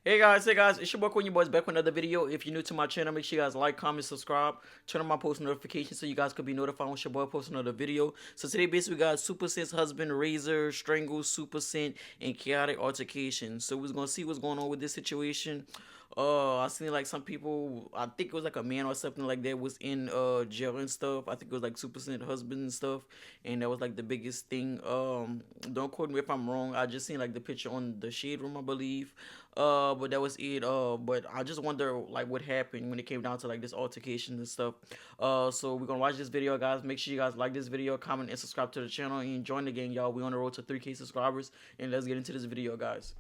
Hey guys, it's your boy Quay, boys back with another video. If you're new to my channel, make sure you guys like, comment, subscribe, turn on my post notifications so you guys could be notified when your boy posts another video. So today basically we got Super Scent's husband, Rayzor, Str ngles Supa, and Caotic Altercation. So we're gonna see what's going on with this situation. I seen like some people, I think it was like a man or something like that was in jail and stuff. I think it was like Super Scent husband and stuff, and that was like the biggest thing. Don't quote me if I'm wrong. I just seen like the picture on the shade room, I believe. But that was it. But I just wonder like what happened when it came down to like this altercation and stuff. So we're gonna watch this video, guys. Make sure you guys like this video, comment, and subscribe to the channel, and join the gang, y'all. We on the road to 3K subscribers, and let's get into this video, guys.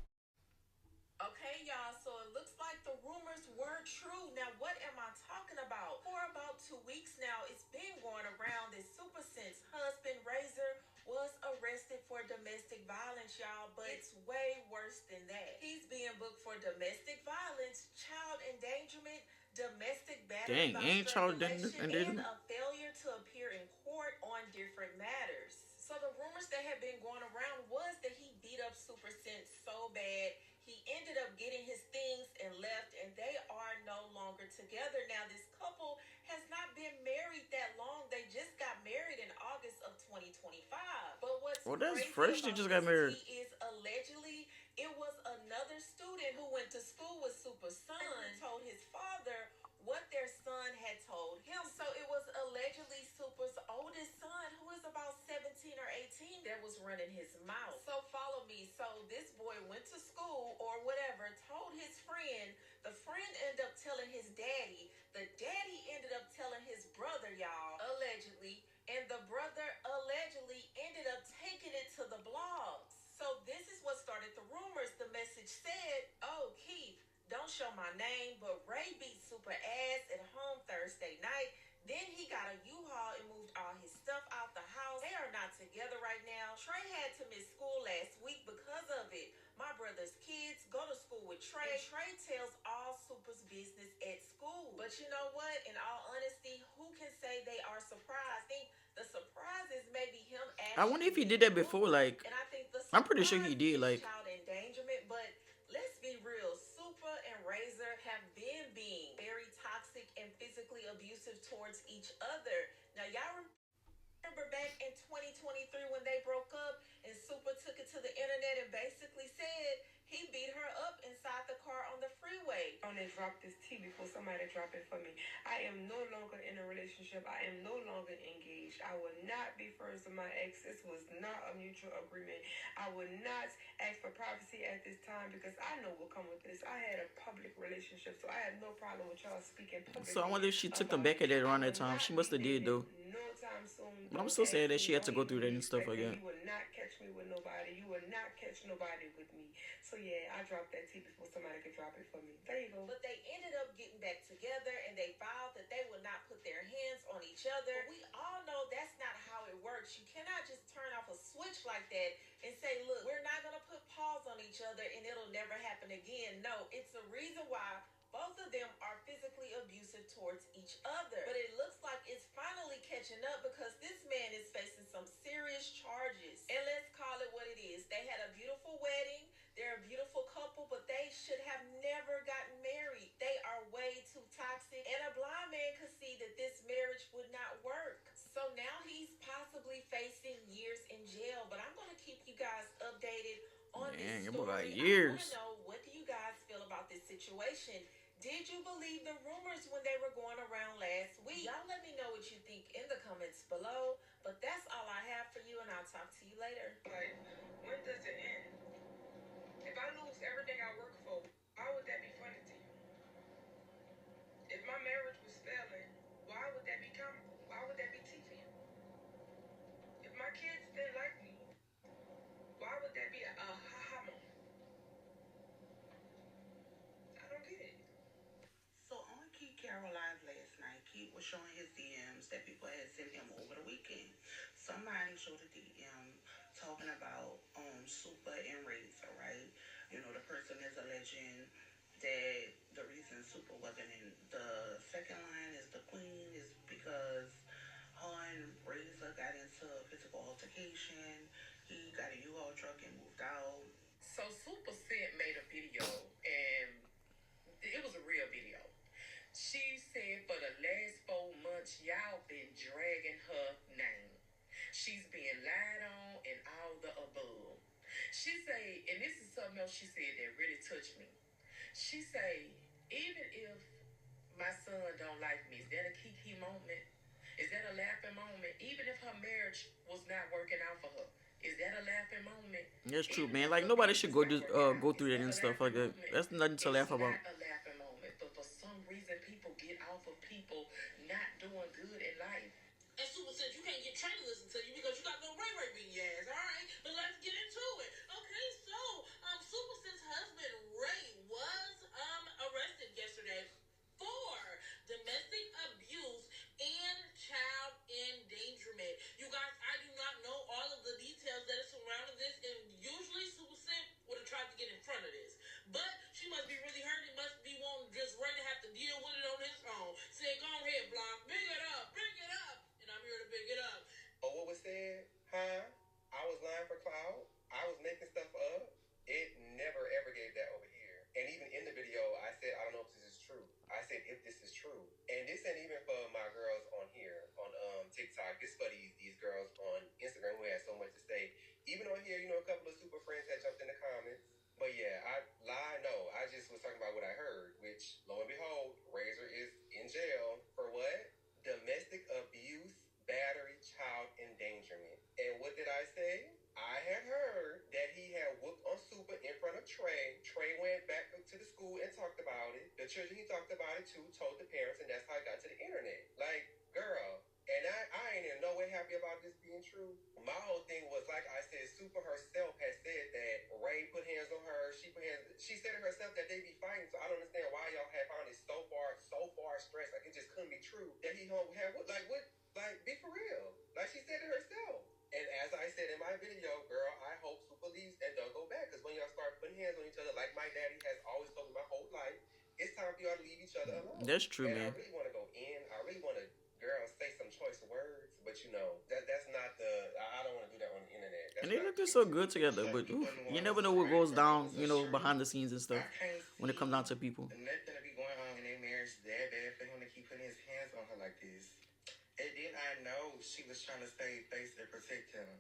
Okay, y'all, so it looks like the rumors were true. Now, what am I talking about? For about 2 weeks now, it's been going around that Super Scent's husband, Rayzor, was arrested for domestic violence, y'all, but it's way worse than that. He's being booked for domestic violence, child endangerment, domestic battery Dang, by ain't y'all strangulation, and endangerment? a failure to appear in court on different matters. So the rumors that had been going around was that he beat up Super Scent so bad he ended up getting his things and left, and they are no longer together. Now, this couple has not been married that long. They just got married in August of 2025. But what's Well, that's crazy fresh. They about just got this married. tea is allegedly it was another student who went to school with Super's son who told his father what their son had told him. So it was allegedly Super's oldest son, who is about 17 or 18, that was running his mouth. So follow me. So this boy went to school or whatever, told his friend. The friend ended up telling his daddy. The daddy ended up telling his brother, y'all, allegedly. And the brother allegedly ended up taking it to the blogs. So this is what started the rumors. The message said, "Oh, Keith, don't show my name, but Ray beat Super ass at home Thursday night. Then he got a U-Haul and moved all his stuff out the house. They are not together right now. Trey had to miss school last week because of it. My brother's kids go to school with Trey. And Trey tells all Super's business at school. But you know what? In all honesty, who can say they are surprised? I think the surprise is maybe him I wonder actually if he did being that before. booked. Like, And I think the I'm pretty sure he surprise did. is Like, child endangerment. But let's be real. Super and Rayzor have been being very toxic and physically abusive towards each other. Now, y'all remember back in 2023 when they broke up and Super took it to the internet and basically said he beat her up inside the car on the freeway. On and drop this tea before somebody drop it for me. I am no longer in a relationship. I am no longer engaged. I will not be friends with my ex. This was not a mutual agreement. I would not ask for privacy at this time because I know what come with this. I had a public relationship, so I have no problem with y'all speaking so I publicly wonder if she took them about back it. at that I around that will time. not She must be have did dating though. no time soon. But I'm Don't still ask sad that me. she had to Don't go through even that be and stuff expecting. again. You will not catch me with nobody. You will not catch nobody with me. So yeah, I dropped that tea before somebody could drop it for me. There you go. But they ended up getting back together and they vowed that they would not put their hands on each other. But we all know that's not how it works. You cannot just turn off a switch like that and say, look, we're not going to put paws on each other and it'll never happen again. No, it's a reason why both of them are physically abusive towards each other. But it looks like it's finally catching up because this man is facing some serious charges. And let's call it what it is. They had a beautiful wedding. They're a beautiful couple, but they should have never gotten married. They are way too toxic. And a blind man could see that this marriage would not work. So now he's possibly facing years in jail. But I'm going to keep you guys updated on Man, this it was like story. I want to years. know, what do you guys feel about this situation? Did you believe the rumors when they were going around last week? Y'all let me know what you think in the comments below. But that's all I have for you, and I'll talk to you later. Like, when does it end? If I lose everything I work for, why would that be funny to you? If my marriage was failing, why would that be comical? Why would that be tea for you? If my kids didn't like me, why would that be a ha-ha moment? I don't get it. So on Keith Caroline's last night, Keith was showing his DMs that people had sent him over the weekend. Somebody showed a DM talking about Supa and Rayzor, right? You know, the person is alleging that the reason Supa wasn't in the second line is the queen is because her and Rayzor got into a physical altercation. He got a U-Haul truck and moved out. So Super Scent made a video and And this is something else she said that really touched me. She say, even if my son don't like me, is that a kiki moment? Is that a laughing moment? Even if her marriage was not working out for her, is that a laughing moment? That's true, Even man. if Like her nobody should business go not do working out, go is through that that and a stuff like laughing that. moment? That's nothing to It's laugh about. not a laughing moment, but for some reason people get off of people not doing good in life. And Super said you can't get Trey to listen to you because you got no Ray Ray being your ass. All right, but let's get into it. Okay, so Super Sin's husband Ray was arrested yesterday for domestic abuse and child endangerment. You guys, I do not know all of the details that are surrounding this, and usually Super Sin would have tried to get in front of this. But she must be really hurt. He must be wanting just Ray to have to deal with it on his own. Say, go ahead, Block, bring it up, bring it up. And I'm here to pick it up. Oh, what was said? Huh? I was lying for clout. I was making stuff up. It never ever gave that over here. And even in the video, I said, I don't know if this is true. I said, if this is true. And this ain't even for my girls on here, on TikTok. This for these girls on Instagram who had so much to say. Even on here, a couple of super friends had jumped in the comments. But yeah, I lied. No, I just was talking about what I heard, which lo and behold, Rayzor is in jail for what? Domestic abuse, battery, child endangerment. And what did I say? I had heard that he had whooped on Super in front of Trey. Trey went back to the school and talked about it. The children he talked about it to told the parents, and that's how it got to the internet. Like, girl. And I ain't in no way happy about this being true. My whole thing was, like I said, Super herself has said that Ray put hands on her. She said it herself that they be fighting. So I don't understand why y'all have found it so far stretched. Like, it just couldn't be true that he had what? Like, be for real. Like, she said it herself. And as I said in my video, girl, I hope Super leaves and don't go back. Because when y'all start putting hands on each other, like my daddy has always told me my whole life, it's time for y'all to leave each other alone. That's true, And man. I really want to go in. I really want to, girl, say some choice words. But that's not the, I don't want to do that on the internet. And That's they not looked so cute to good me. together, Like, but you oof, wouldn't you want never us know to what write goes from it down, was true. behind the scenes and stuff I can't when it comes down to see people. nothing to be going on in their marriage that bad for him to keep putting his hands on her like this. And then I know she was trying to save face and protect him.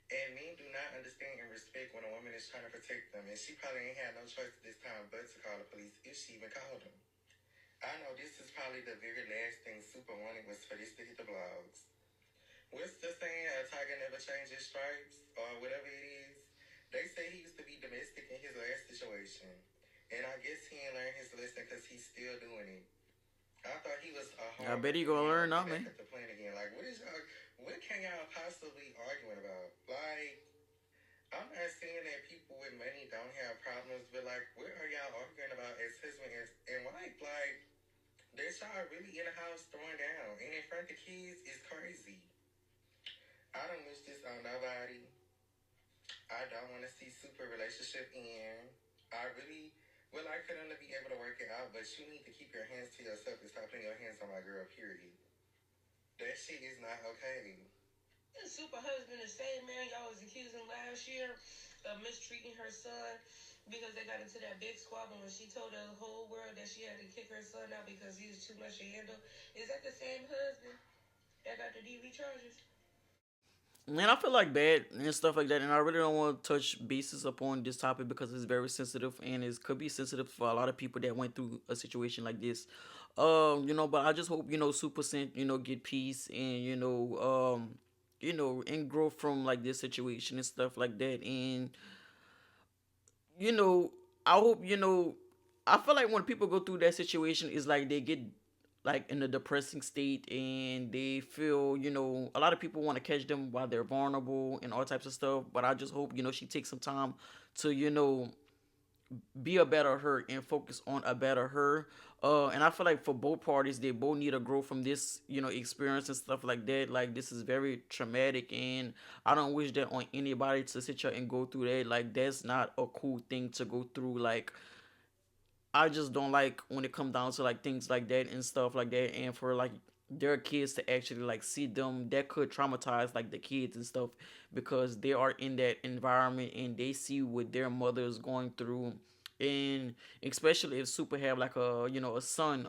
And men do not understand and respect when a woman is trying to protect them. And she probably ain't had no choice at this time but to call the police if she even called them. I know this is probably the very last thing Super wanted was for this to hit the blogs. What's the saying? A tiger never changes stripes or whatever it is. They say he used to be domestic in his last situation. And I guess he ain't learned his lesson because he's still doing it. I thought he was a I hard bet he worker gonna man. learn now, Back man. at the plane again. Like, what can y'all possibly arguing about? Like, I'm not saying that people with money don't have problems, but like, what are y'all arguing about as husband and wife? Like, that y'all really in the house throwing down and in front of the kids is crazy. I don't wish this on nobody. I don't want to see Super relationship end. I really would like for them to be able to work it out, but you need to keep your hands to yourself and stop putting your hands on my girl, period. That shit is not okay. The Super husband is saying, man, y'all was accusing last year of mistreating her son because they got into that big squabble and she told the whole world that she had to kick her son out because he was too much to handle. Is that the same husband that got the DV charges? Man, I feel like bad and stuff like that, and I really don't want to touch bases upon this topic because it's very sensitive and it could be sensitive for a lot of people that went through a situation like this. But I just hope Super Cent get peace and and grow from like this situation and stuff like that, and you know I hope I feel like when people go through that situation, it's like they get like in a depressing state and they feel a lot of people want to catch them while they're vulnerable and all types of stuff, but I just hope she takes some time to be a better her and focus on a better her. And I feel like for both parties, they both need to grow from this experience and stuff like that. Like, this is very traumatic, and I don't wish that on anybody to sit here and go through that. Like, that's not a cool thing to go through. Like, I just don't like when it comes down to like things like that and stuff like that, and for like their kids to actually like see them, that could traumatize like the kids and stuff because they are in that environment and they see what their mother is going through. And especially if Super have like a son,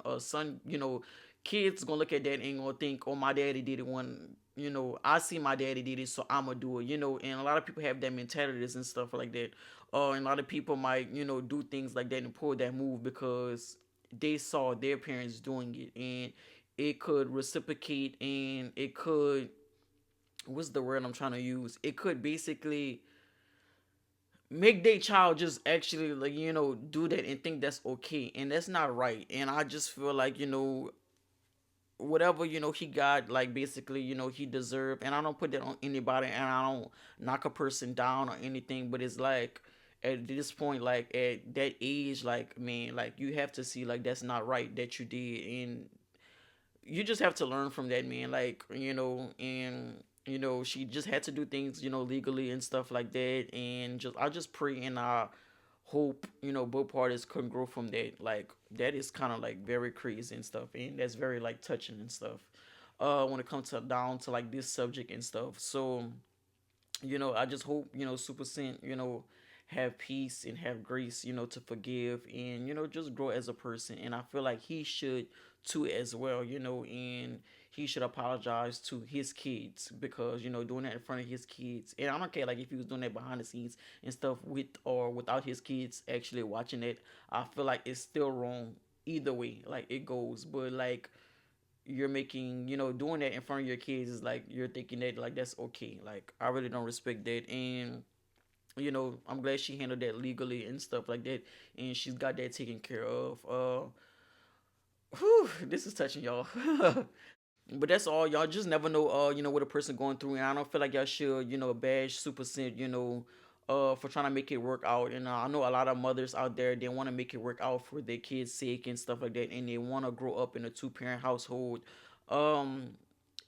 kids gonna look at that and gonna think, oh, my daddy did it when you know, I see my daddy did it, so I'ma do it, you know. And a lot of people have that mentalities and stuff like that. And a lot of people might, you know, do things like that and pull that move because they saw their parents doing it, and it could reciprocate, and it could, what's the word I'm trying to use? It could basically make their child just actually, like, you know, do that and think that's okay, and that's not right. And I just feel like, you know, whatever, you know, he got, like, basically, you know, he deserved. And I don't put that on anybody, and I don't knock a person down or anything, but it's like, at this point, like, at that age, like, man, like, you have to see, like, that's not right that you did. And you just have to learn from that, man. Like, you know, and you know, she just had to do things, you know, legally and stuff like that. And just, I just pray and I hope, you know, both parties can grow from that. Like, that is kind of like very crazy and stuff, and that's very like touching and stuff. When it comes to down to like this subject and stuff. So, you know, I just hope, you know, Super Sent, you know, have peace and have grace, you know, to forgive and, you know, just grow as a person. And I feel like he should too as well, you know, and he should apologize to his kids because, you know, doing that in front of his kids. And I don't care like if he was doing that behind the scenes and stuff with or without his kids actually watching it. I feel like it's still wrong either way, like it goes. But like, you're making, you know, doing that in front of your kids is like you're thinking that like that's okay. Like, I really don't respect that. And you know, I'm glad she handled that legally and stuff like that, and she's got that taken care of. Whew, this is touching, y'all. But that's all. Y'all just never know, you know, what a person going through, and I don't feel like y'all should, you know, bash Super Scent, you know, for trying to make it work out. And I know a lot of mothers out there, they want to make it work out for their kids' sake and stuff like that, and they want to grow up in a two-parent household. Um,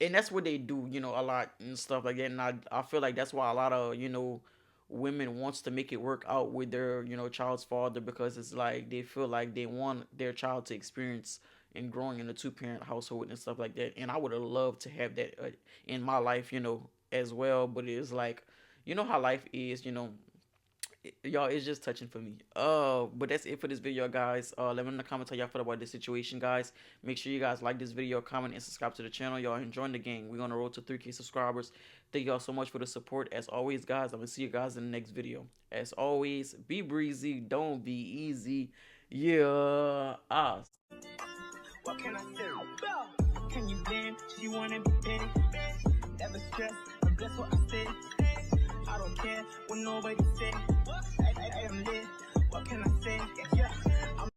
and that's what they do, you know, a lot and stuff like that. And I feel like that's why a lot of, you know, women wants to make it work out with their, you know, child's father, because it's like they feel like they want their child to experience and growing in a two-parent household and stuff like that. And I would have loved to have that in my life, you know, as well. But it's like, you know how life is, you know, y'all, it's just touching for me. But that's it for this video, guys. Let me know in the comments how y'all feel about this situation, guys. Make sure you guys like this video, comment, and subscribe to the channel. Y'all enjoying the game. We're on the road to 3K subscribers. Thank y'all so much for the support. As always, guys, I'm gonna see you guys in the next video. As always, be breezy, don't be easy. Yeah. What can I say? Can you blame? She wanna be paid. Never stress, but that's what I say. I don't care what nobody say.